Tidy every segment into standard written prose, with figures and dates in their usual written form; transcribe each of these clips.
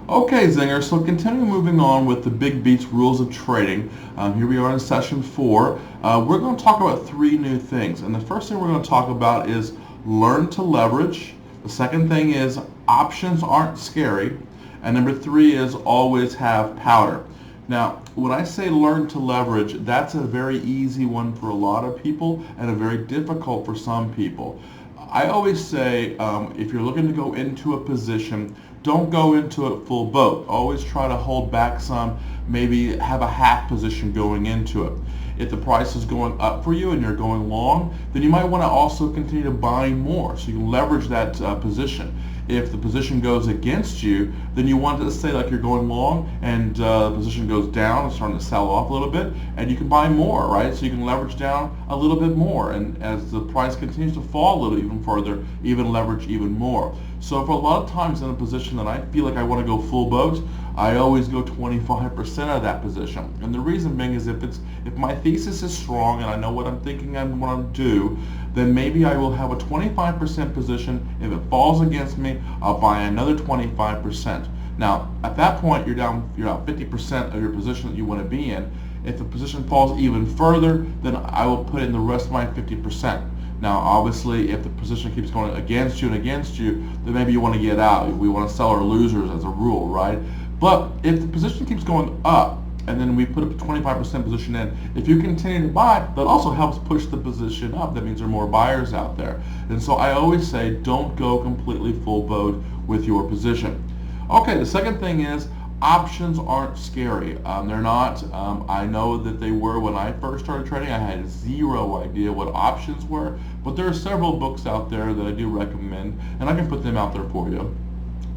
Okay, Zinger, so continue moving on with the BigBeat's rules of trading. Here we are in session 4. We're going to talk about 3 new things. And the first thing we're going to talk about is learn to leverage. The second thing is options aren't scary. And number 3 is always have powder. Now, when I say learn to leverage, that's a very easy one for a lot of people and a very difficult for some people. I always say if you're looking to go into a position, don't go into it full boat. Always try to hold back some, maybe have a half position going into it. If the price is going up for you and you're going long, then you might want to also continue to buy more so you can leverage that position. If the position goes against you, then you want to say like you're going long and the position goes down and starting to sell off a little bit, and you can buy more, right? So you can leverage down a little bit more, and as the price continues to fall a little even further, even leverage even more. So for a lot of times in a position that I feel like I want to go full boat, I always go 25% of that position. And the reason being is if my thesis is strong and I know what I'm thinking I want to do, then maybe I will have a 25% position. If it falls against me, I'll buy another 25%. Now, at that point, you're down 50% of your position that you want to be in. If the position falls even further, then I will put in the rest of my 50%. Now, obviously, if the position keeps going against you and against you, then maybe you want to get out. We want to sell our losers as a rule, right? But if the position keeps going up, and then we put a 25% position in, if you continue to buy, that also helps push the position up. That means there are more buyers out there. And so I always say, don't go completely full boat with your position. Okay, the second thing is, options aren't scary. They're not. I know that they were when I first started trading. I had zero idea what options were, but there are several books out there that I do recommend, and I can put them out there for you.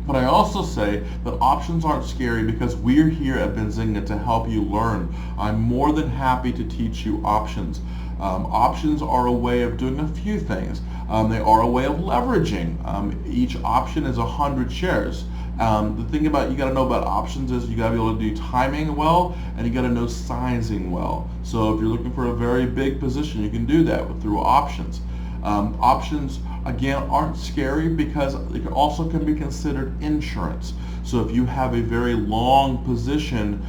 But I also say that options aren't scary because we're here at Benzinga to help you learn. I'm more than happy to teach you options. Options are a way of doing a few things. They are a way of leveraging. Each option is 100 shares. The thing you got to know about options is you got to be able to do timing well, and you got to know sizing well. So if you're looking for a very big position, you can do that through options. Options, again, aren't scary because it also can be considered insurance. So if you have a very long position,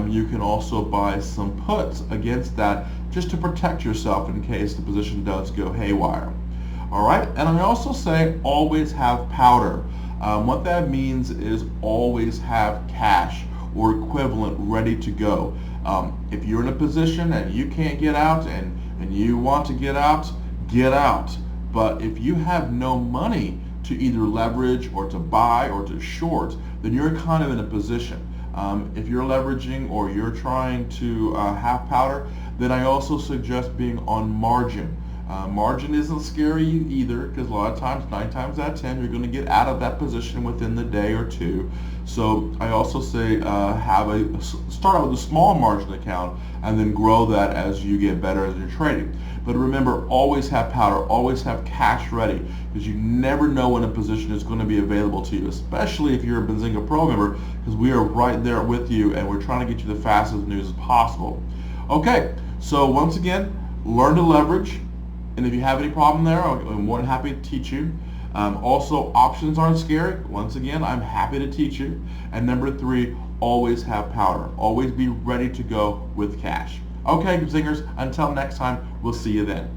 you can also buy some puts against that just to protect yourself in case the position does go haywire. All right, and I also say always have powder. What that means is always have cash or equivalent ready to go. If you're in a position and you can't get out and you want to get out, get out. But if you have no money to either leverage or to buy or to short, then you're kind of in a position. If you're leveraging or you're trying to have powder, then I also suggest being on margin. Margin isn't scary either because a lot of times, 9 times out of 10, you're going to get out of that position within the day or two. So I also say start out with a small margin account and then grow that as you get better as you're trading. But remember, always have powder, always have cash ready because you never know when a position is going to be available to you, especially if you're a Benzinga Pro member, because we are right there with you and we're trying to get you the fastest news as possible. Okay, so once again, learn to leverage. And if you have any problem there, I'm more than happy to teach you. Also, options aren't scary. Once again, I'm happy to teach you. And number 3, always have powder. Always be ready to go with cash. Okay, Zingers, until next time, we'll see you then.